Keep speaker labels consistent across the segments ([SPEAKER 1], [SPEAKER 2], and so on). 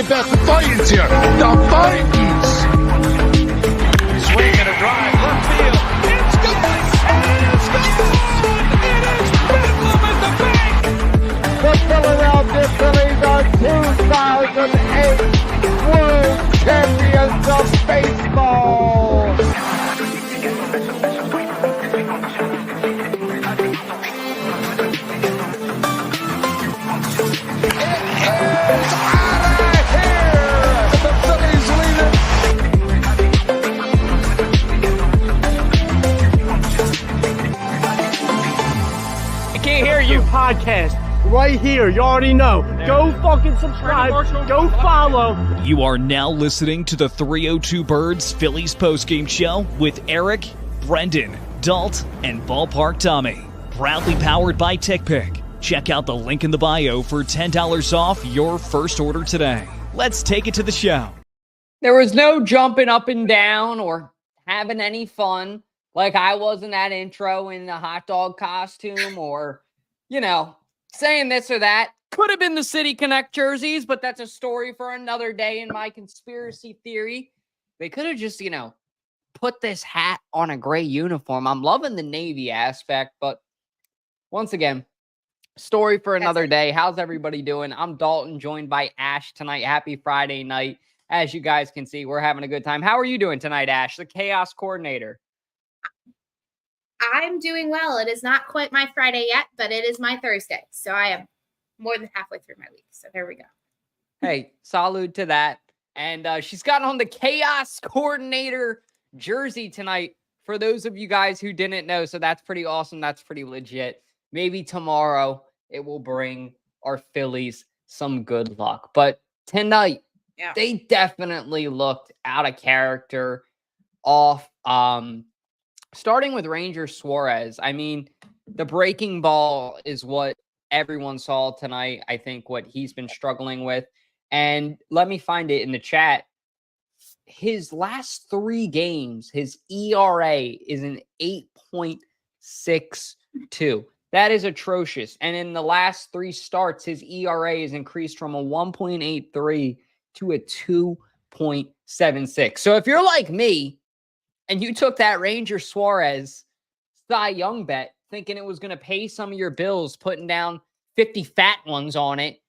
[SPEAKER 1] talking about the Titans here. The Titans.
[SPEAKER 2] Swing and a drive, left field. It's gone! It is gone! It is Bedlam at the bank!
[SPEAKER 3] The Philadelphia Phillies are 2008 World Champions of Baseball!
[SPEAKER 4] Podcast right here. You already know. Go fucking subscribe. Go follow.
[SPEAKER 5] You are now listening to the 302 Birds Phillies postgame show with Eric, Brendan, Dalt, and Ballpark Tommy. Proudly powered by TickPick. Check out the link in the bio for $10 off your first order today. Let's take it to the show.
[SPEAKER 6] There was no jumping up and down or having any fun like I was in that intro in the hot dog costume or saying this or that. Could have been the City Connect jerseys, but that's a story for another day in my conspiracy theory. They could have just, put this hat on a gray uniform. I'm loving the Navy aspect, but once again, story for another day. How's everybody doing? I'm Dalton, joined by Ash tonight. Happy Friday night. As you guys can see, we're having a good time. How are you doing tonight, Ash, the chaos coordinator?
[SPEAKER 7] I'm doing well. It is not quite my Friday yet, but it is my Thursday. So I am more than halfway through my week. So there we go.
[SPEAKER 6] Hey, salute to that. And she's got on the chaos coordinator jersey tonight for those of you guys who didn't know. So that's pretty awesome. That's pretty legit. Maybe tomorrow it will bring our Phillies some good luck. But tonight, they definitely looked out of character, off. Starting with Ranger Suarez, I mean, the breaking ball is what everyone saw tonight. I think what he's been struggling with. And let me find it in the chat. His last 3 games, his ERA is an 8.62. That is atrocious. And in the last 3 starts, his ERA is increased from a 1.83 to a 2.76. So if you're like me, and you took that Ranger Suarez Cy Young bet thinking it was going to pay some of your bills, putting down 50 fat ones on it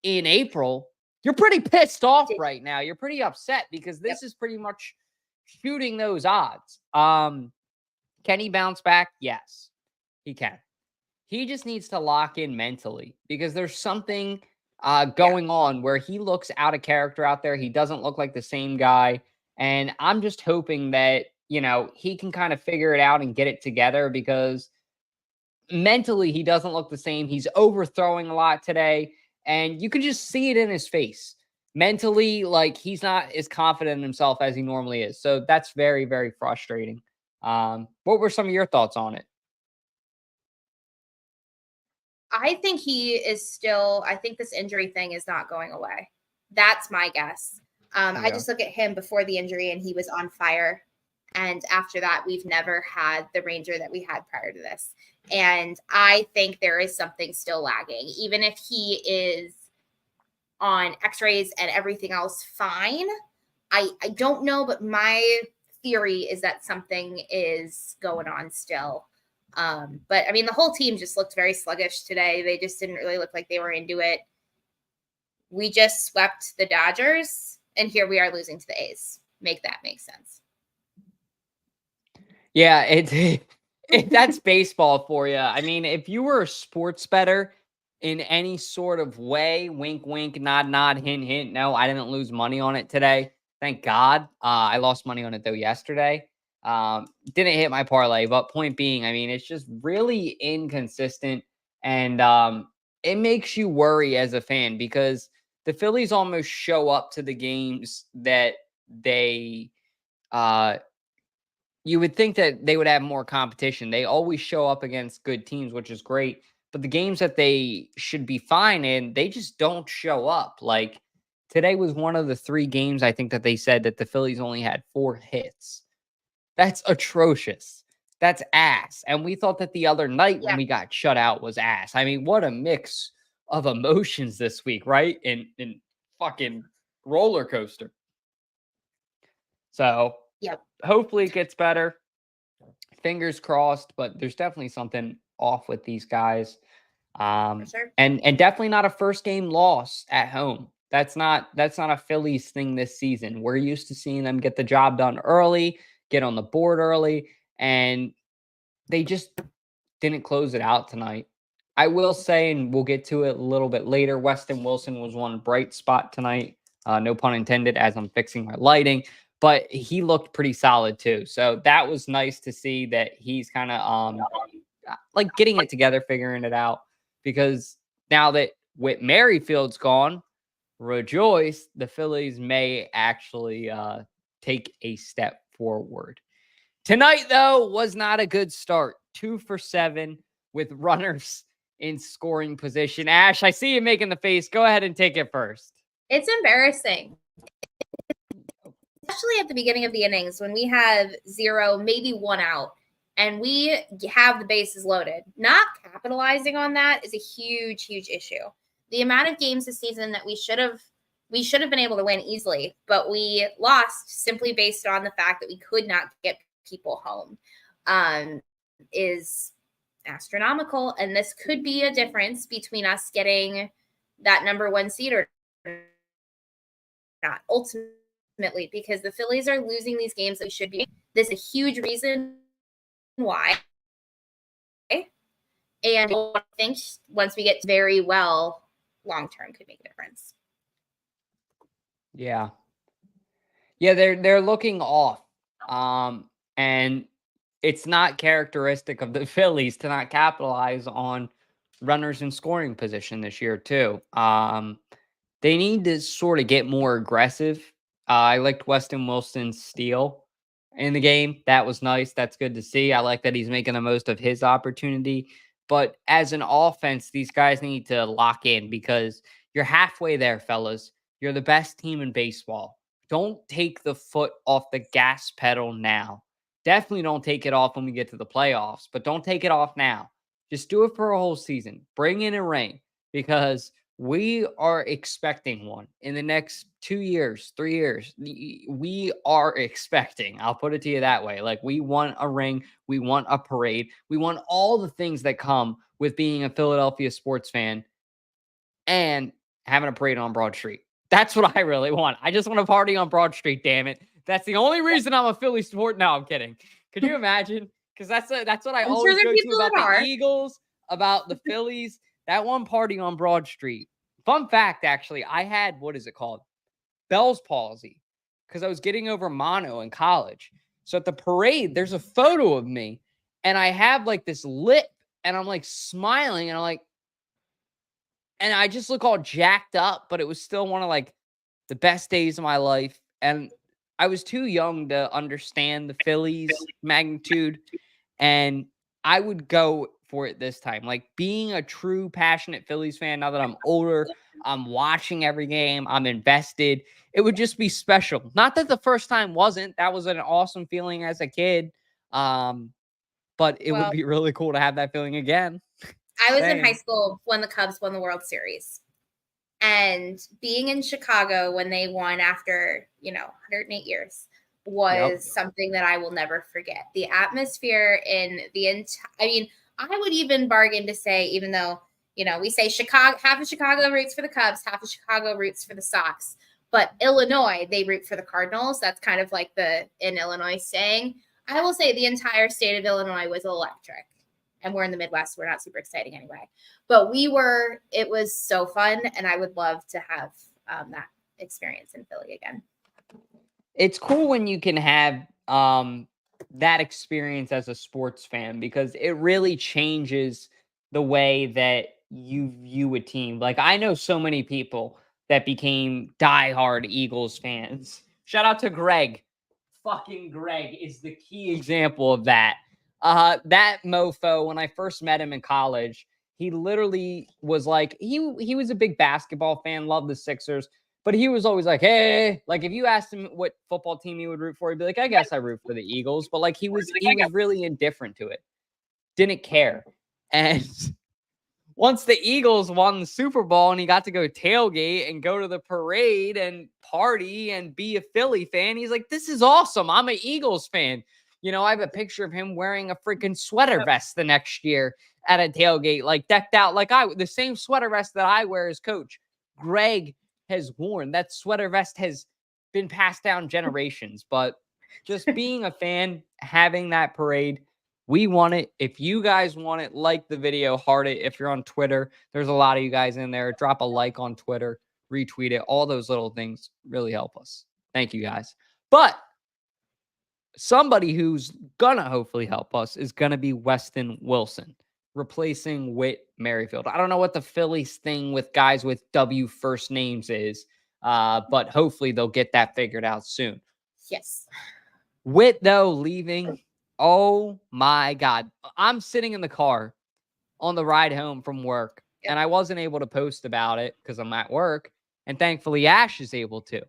[SPEAKER 6] in April, you're pretty pissed off right now. You're pretty upset because this is pretty much shooting those odds. Can he bounce back? Yes, he can. He just needs to lock in mentally because there's something going on where he looks out of character out there. He doesn't look like the same guy. And I'm just hoping that, he can kind of figure it out and get it together because mentally he doesn't look the same. He's overthrowing a lot today, and you can just see it in his face. Mentally, like, he's not as confident in himself as he normally is. So that's very, very frustrating. What were some of your thoughts on it?
[SPEAKER 7] I think I think this injury thing is not going away. That's my guess. I just look at him before the injury and he was on fire. And after that, we've never had the Ranger that we had prior to this. And I think there is something still lagging. Even if he is on x-rays and everything else fine, I don't know, but my theory is that something is going on still. But I mean, the whole team just looked very sluggish today. They just didn't really look like they were into it. We just swept the Dodgers, and here we are losing to the A's. Make that make sense.
[SPEAKER 6] Yeah, that's baseball for you. I mean, if you were a sports bettor in any sort of way, wink, wink, nod, nod, hint, hint. No, I didn't lose money on it today. Thank God. I lost money on it, though, yesterday. Didn't hit my parlay, but point being, I mean, it's just really inconsistent. And it makes you worry as a fan because the Phillies almost show up to the games that they you would think that they would have more competition. They always show up against good teams, which is great. But the games that they should be fine in, they just don't show up. Like today was one of the 3 games I think that they said that the Phillies only had 4 hits. That's atrocious. That's ass. And we thought that the other night when we got shut out was ass. I mean, what a mix of emotions this week, right? In fucking roller coaster. So
[SPEAKER 7] Yep.
[SPEAKER 6] hopefully it gets better. Fingers crossed, but there's definitely something off with these guys.
[SPEAKER 7] For sure.
[SPEAKER 6] And definitely not a first game loss at home. That's not a Phillies thing this season. We're used to seeing them get the job done early, get on the board early, and they just didn't close it out tonight. I will say, and we'll get to it a little bit later, Weston Wilson was one bright spot tonight. No pun intended, as I'm fixing my lighting. But he looked pretty solid too. So that was nice to see that he's kind of like getting it together, figuring it out. Because now that Whit Merrifield's gone, rejoice, the Phillies may actually take a step forward. Tonight, though, was not a good start. 2 for 7 with runners in scoring position. Ash, I see you making the face. Go ahead and take it first.
[SPEAKER 7] It's embarrassing. Especially at the beginning of the innings when we have 0, maybe 1 out, and we have the bases loaded. Not capitalizing on that is a huge, huge issue. The amount of games this season that we should have been able to win easily, but we lost simply based on the fact that we could not get people home is astronomical. And this could be a difference between us getting that number 1 seed or not ultimately, because the Phillies are losing these games that we should be. This is a huge reason why. And I think once we get very well, long-term could make a difference.
[SPEAKER 6] Yeah. Yeah, they're looking off. And it's not characteristic of the Phillies to not capitalize on runners in scoring position this year, too. They need to sort of get more aggressive. I liked Weston Wilson's steal in the game. That was nice. That's good to see. I like that he's making the most of his opportunity. But as an offense, these guys need to lock in because you're halfway there, fellas. You're the best team in baseball. Don't take the foot off the gas pedal now. Definitely don't take it off when we get to the playoffs, but don't take it off now. Just do it for a whole season. Bring in a ring because we are expecting one in the next 2 years, 3 years. We are expecting. I'll put it to you that way. Like, we want a ring. We want a parade. We want all the things that come with being a Philadelphia sports fan and having a parade on Broad Street. That's what I really want. I just want to party on Broad Street, damn it. That's the only reason I'm a Philly support. No, I'm kidding. Could you imagine? Because that's what I always go to about the Eagles, about the Phillies. That one party on Broad Street. Fun fact, actually, I had, what is it called? Bell's palsy. Because I was getting over mono in college. So at the parade, there's a photo of me. And I have like this lip. And I'm like smiling. And I'm like, and I just look all jacked up, but it was still one of like the best days of my life. And I was too young to understand the Phillies magnitude. And I would go for it this time. Like, being a true passionate Phillies fan, now that I'm older, I'm watching every game, I'm invested. It would just be special. Not that the first time wasn't. That was an awesome feeling as a kid. But it would be really cool to have that feeling again.
[SPEAKER 7] I was in high school when the Cubs won the World Series. And being in Chicago when they won after, 108 years was something that I will never forget. The atmosphere in the I would even bargain to say, even though, we say Chicago, half of Chicago roots for the Cubs, half of Chicago roots for the Sox. But Illinois, they root for the Cardinals. That's kind of like in Illinois saying. I will say the entire state of Illinois was electric. And we're in the Midwest. We're not super exciting anyway. But it was so fun. And I would love to have that experience in Philly again.
[SPEAKER 6] It's cool when you can have that experience as a sports fan because it really changes the way that you view a team. Like, I know so many people that became diehard Eagles fans. Shout out to Greg. Fucking Greg is the key example of that. That mofo, when I first met him in college, he literally was like, he was a big basketball fan, loved the Sixers, but he was always like, hey, like if you asked him what football team he would root for, he'd be like, I guess I root for the Eagles. But like he was really indifferent to it. Didn't care. And once the Eagles won the Super Bowl and he got to go tailgate and go to the parade and party and be a Philly fan, he's like, this is awesome. I'm an Eagles fan. You know, I have a picture of him wearing a freaking sweater vest the next year at a tailgate, like decked out like the same sweater vest that I wear as coach. Greg has worn. That sweater vest has been passed down generations, but just being a fan, having that parade, we want it. If you guys want it, like the video, heart it. If you're on Twitter, there's a lot of you guys in there. Drop a like on Twitter, retweet it. All those little things really help us. Thank you guys. But somebody who's gonna hopefully help us is gonna be Weston Wilson, replacing Whit Merrifield. I don't know what the Phillies thing with guys with W first names is, but hopefully they'll get that figured out soon.
[SPEAKER 7] Yes.
[SPEAKER 6] Whit, though, leaving. Oh my God. I'm sitting in the car on the ride home from work, and I wasn't able to post about it because I'm at work. And thankfully, Ash is able to.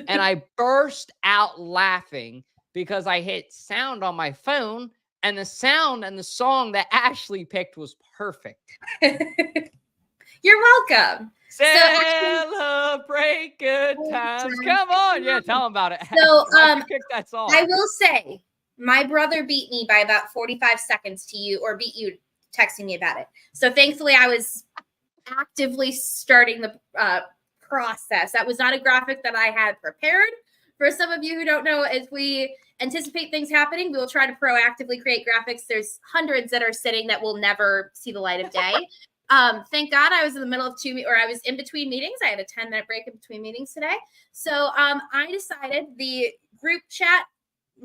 [SPEAKER 6] And I burst out laughing because I hit sound on my phone, and the sound and the song that Ashley picked was perfect.
[SPEAKER 7] You're welcome.
[SPEAKER 6] Celebrate good times. Come on. Yeah, tell them about it.
[SPEAKER 7] So,
[SPEAKER 6] pick that song.
[SPEAKER 7] I will say, my brother beat me by about 45 seconds to you, or beat you texting me about it. So thankfully, I was actively starting the process. That was not a graphic that I had prepared. For some of you who don't know, as we anticipate things happening, we will try to proactively create graphics. There's hundreds that are sitting that will never see the light of day. Thank God I was in the middle of I was in between meetings. I had a 10-minute break in between meetings today. So I decided the group chat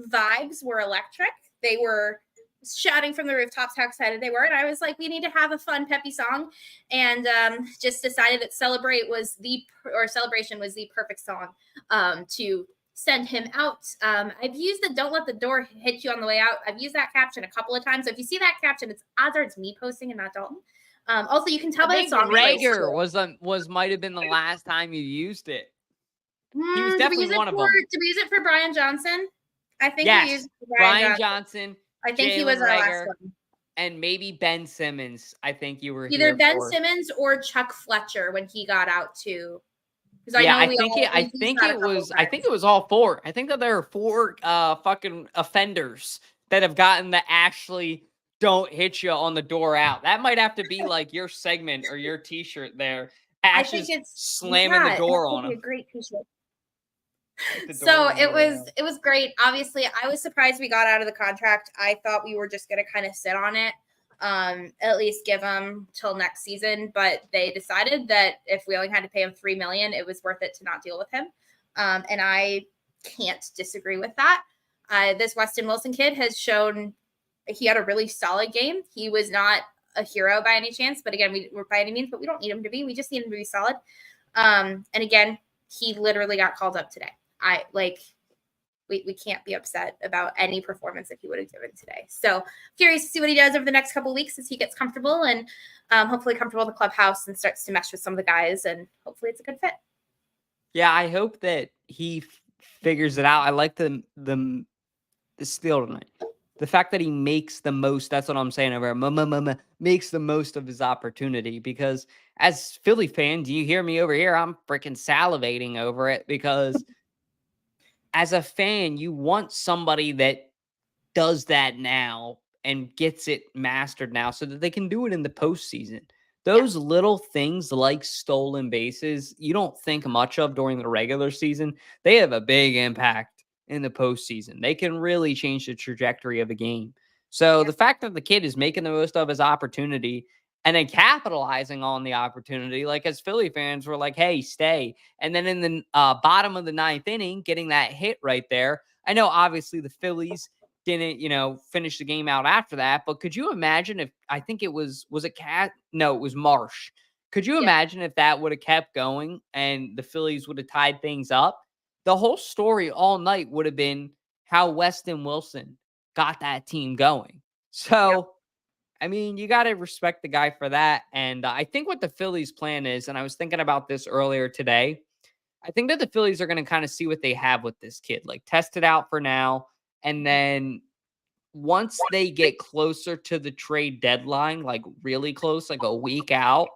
[SPEAKER 7] vibes were electric. They were shouting from the rooftops how excited they were. And I was like, we need to have a fun, peppy song. And just decided that Celebration was the perfect song to send him out. I've used the "Don't let the door hit you on the way out." I've used that caption a couple of times. So if you see that caption, odds are it's me posting and not Dalton. Also, you can tell by the song.
[SPEAKER 6] Rager might have been the last time you used it. He was definitely one of them.
[SPEAKER 7] Did we use it for Brian Johnson? I think
[SPEAKER 6] yes.
[SPEAKER 7] we used it for
[SPEAKER 6] Brian Johnson.
[SPEAKER 7] I think he was our last one.
[SPEAKER 6] And maybe Ben Simmons. I think you were
[SPEAKER 7] either Ben Simmons or Chuck Fletcher when he got out too.
[SPEAKER 6] I think it was all four. I think that there are four fucking offenders that have gotten the Ashley "Don't hit you on the door out." That might have to be like your segment or your T-shirt there. Ash is slamming the door on him.
[SPEAKER 7] A great T-shirt. So it was great. Obviously, I was surprised we got out of the contract. I thought we were just going to kind of sit on it, at least give him till next season. But they decided that if we only had to pay him $3 million, it was worth it to not deal with him. And I can't disagree with that. This Weston Wilson kid has shown he had a really solid game. He was not a hero by any chance, but again, we're by any means, but we don't need him to be. We just need him to be solid. And again, he literally got called up today. We can't be upset about any performance that he would have given today. So curious to see what he does over the next couple of weeks as he gets comfortable and hopefully comfortable in the clubhouse and starts to mesh with some of the guys, and hopefully it's a good fit.
[SPEAKER 6] Yeah, I hope that he figures it out. I like the steal tonight. The fact that he makes the most, that's what I'm saying over here, makes the most of his opportunity, because as Philly fans, you hear me over here, I'm freaking salivating over it, because as a fan, you want somebody that does that now and gets it mastered now so that they can do it in the postseason. Those little things like stolen bases, you don't think much of during the regular season. They have a big impact in the postseason. They can really change the trajectory of a game. So the fact that the kid is making the most of his opportunity and then capitalizing on the opportunity, like as Philly fans were like, hey, stay. And then in the bottom of the ninth inning, getting that hit right there. I know obviously the Phillies didn't, finish the game out after that. But could you imagine if, I think it was it Cat? No, it was Marsh. Could you imagine if that would have kept going and the Phillies would have tied things up? The whole story all night would have been how Weston Wilson got that team going. So, I mean, you got to respect the guy for that. And I think what the Phillies' plan is, and I was thinking about this earlier today, I think that the Phillies are going to kind of see what they have with this kid, like test it out for now. And then once they get closer to the trade deadline, like really close, like a week out,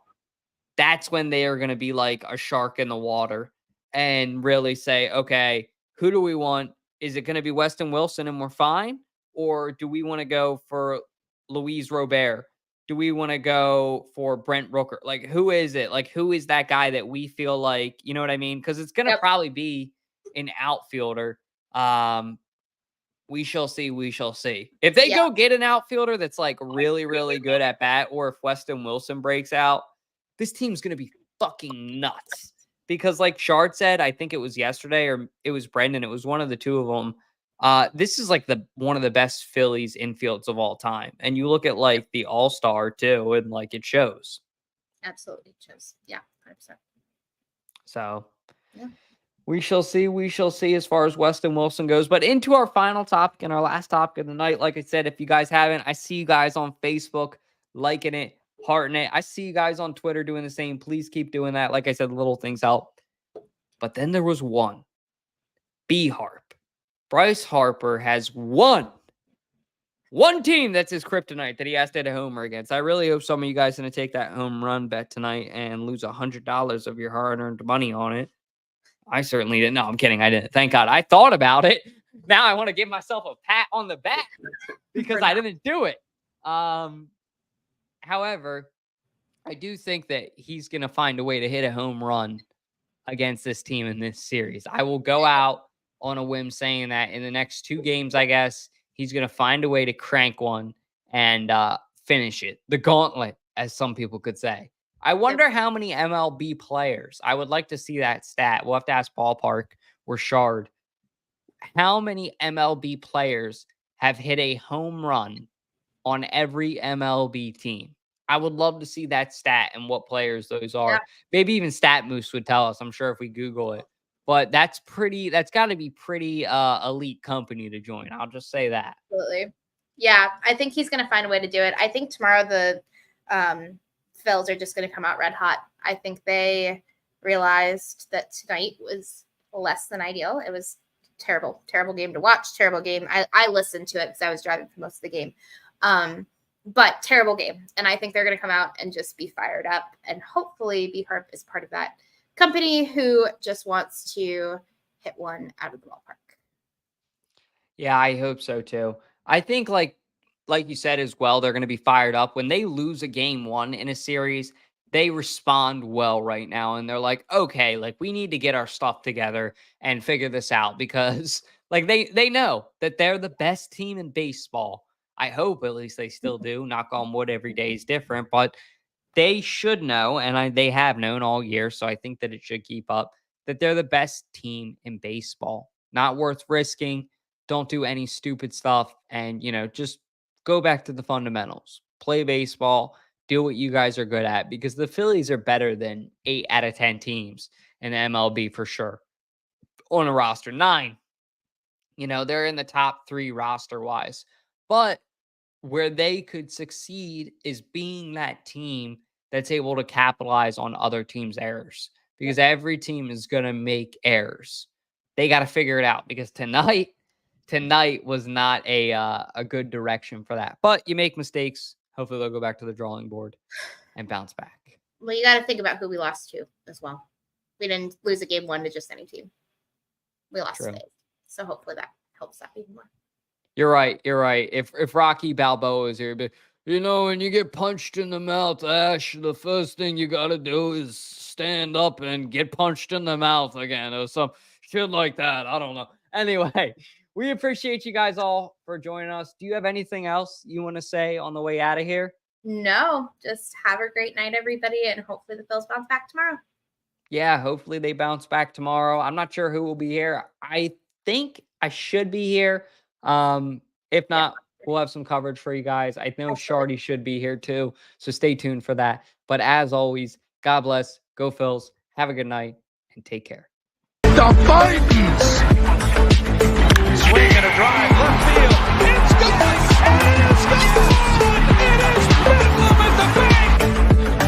[SPEAKER 6] that's when they are going to be like a shark in the water and really say, okay, who do we want? Is it going to be Weston Wilson and we're fine? Or do we want to go for Luis Robert? Do we want to go for Brent Rooker? Like, who is it? Like, who is that guy that we feel like, you know what I mean? Because it's going to probably be an outfielder. We shall see. We shall see. If they go get an outfielder that's like really, really good at bat, or if Weston Wilson breaks out, this team's going to be fucking nuts. Because like Shard said, I think it was yesterday or it was Brendan. It was one of the two of them. This is like one of the best Phillies infields of all time. And you look at like the All-Star too, and like it shows.
[SPEAKER 7] Absolutely shows. Yeah, 100%.
[SPEAKER 6] So we shall see. We shall see as far as Weston Wilson goes. But into our final topic and our last topic of the night, like I said, if you guys haven't, I see you guys on Facebook liking it, hearting it. I see you guys on Twitter doing the same. Please keep doing that. Like I said, little things help. But then there was one. B-Harp. Bryce Harper has one team that's his kryptonite that he has to hit a homer against. I really hope some of you guys are going to take that home run bet tonight and lose $100 of your hard-earned money on it. I certainly didn't. No, I'm kidding. I didn't. Thank God. I thought about it. Now I want to give myself a pat on the back because I didn't do it. However, I do think that he's going to find a way to hit a home run against this team in this series. I will go out on a whim saying that in the next 2 games, I guess, he's going to find a way to crank one and finish it. The gauntlet, as some people could say. I wonder how many MLB players, I would like to see that stat. We'll have to ask Ballpark or Shard. How many MLB players have hit a home run on every MLB team? I would love to see that stat and what players those are. Yeah. Maybe even Stat Moose would tell us. I'm sure if we Google it. But that's got to be pretty elite company to join. I'll just say that.
[SPEAKER 7] Absolutely. Yeah, I think he's going to find a way to do it. I think tomorrow the Phils are just going to come out red hot. I think they realized that tonight was less than ideal. It was terrible game to watch, terrible game. I listened to it because I was driving for most of the game. But terrible game. And I think they're going to come out and just be fired up. And hopefully B-Harp is part of that company who just wants to hit one out of the ballpark.
[SPEAKER 6] Yeah, I hope so too. I think like you said as well, they're going to be fired up. When they lose a game 1 in a series, they respond well right now. And they're like, okay, like we need to get our stuff together and figure this out because like they know that they're the best team in baseball. I hope at least they still do. Knock on wood, every day is different, but they should know, and they have known all year, so I think that it should keep up, that they're the best team in baseball. Not worth risking. Don't do any stupid stuff, and, just go back to the fundamentals. Play baseball. Do what you guys are good at, because the Phillies are better than 8 out of 10 teams in the MLB for sure. On a roster. 9. They're in the top 3 roster-wise. But where they could succeed is being that team that's able to capitalize on other teams' errors, because every team is going to make errors. They got to figure it out, because tonight was not a good direction for that. But you make mistakes. Hopefully they'll go back to the drawing board and bounce back.
[SPEAKER 7] Well, you got to think about who we lost to as well. We didn't lose a game 1 to just any team. We lost today. So hopefully that helps that even more.
[SPEAKER 6] You're right. If Rocky Balboa is here, but when you get punched in the mouth, Ash, the first thing you got to do is stand up and get punched in the mouth again, or some shit like that. I don't know. Anyway, we appreciate you guys all for joining us. Do you have anything else you want to say on the way out of here?
[SPEAKER 7] No, just have a great night, everybody, and hopefully the Phils bounce back tomorrow.
[SPEAKER 6] Yeah, hopefully they bounce back tomorrow. I'm not sure who will be here. I think I should be here. If not, we'll have some coverage for you guys. I know Shardy should be here too, so stay tuned for that. But as always, God bless, go Phils, have a good night, and take care.
[SPEAKER 1] The Vikings!
[SPEAKER 2] Swing and a drive, left field. It's going, and it's gone! It is Bedlam at the bank!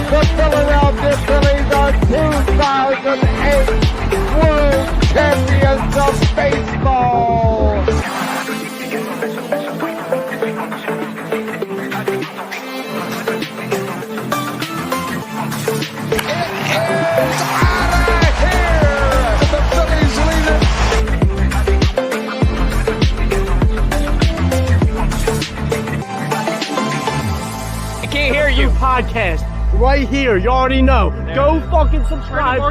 [SPEAKER 3] The Philadelphia Phillies are 2008 World Champions of Baseball!
[SPEAKER 4] podcast right here. You already know. Go fucking subscribe.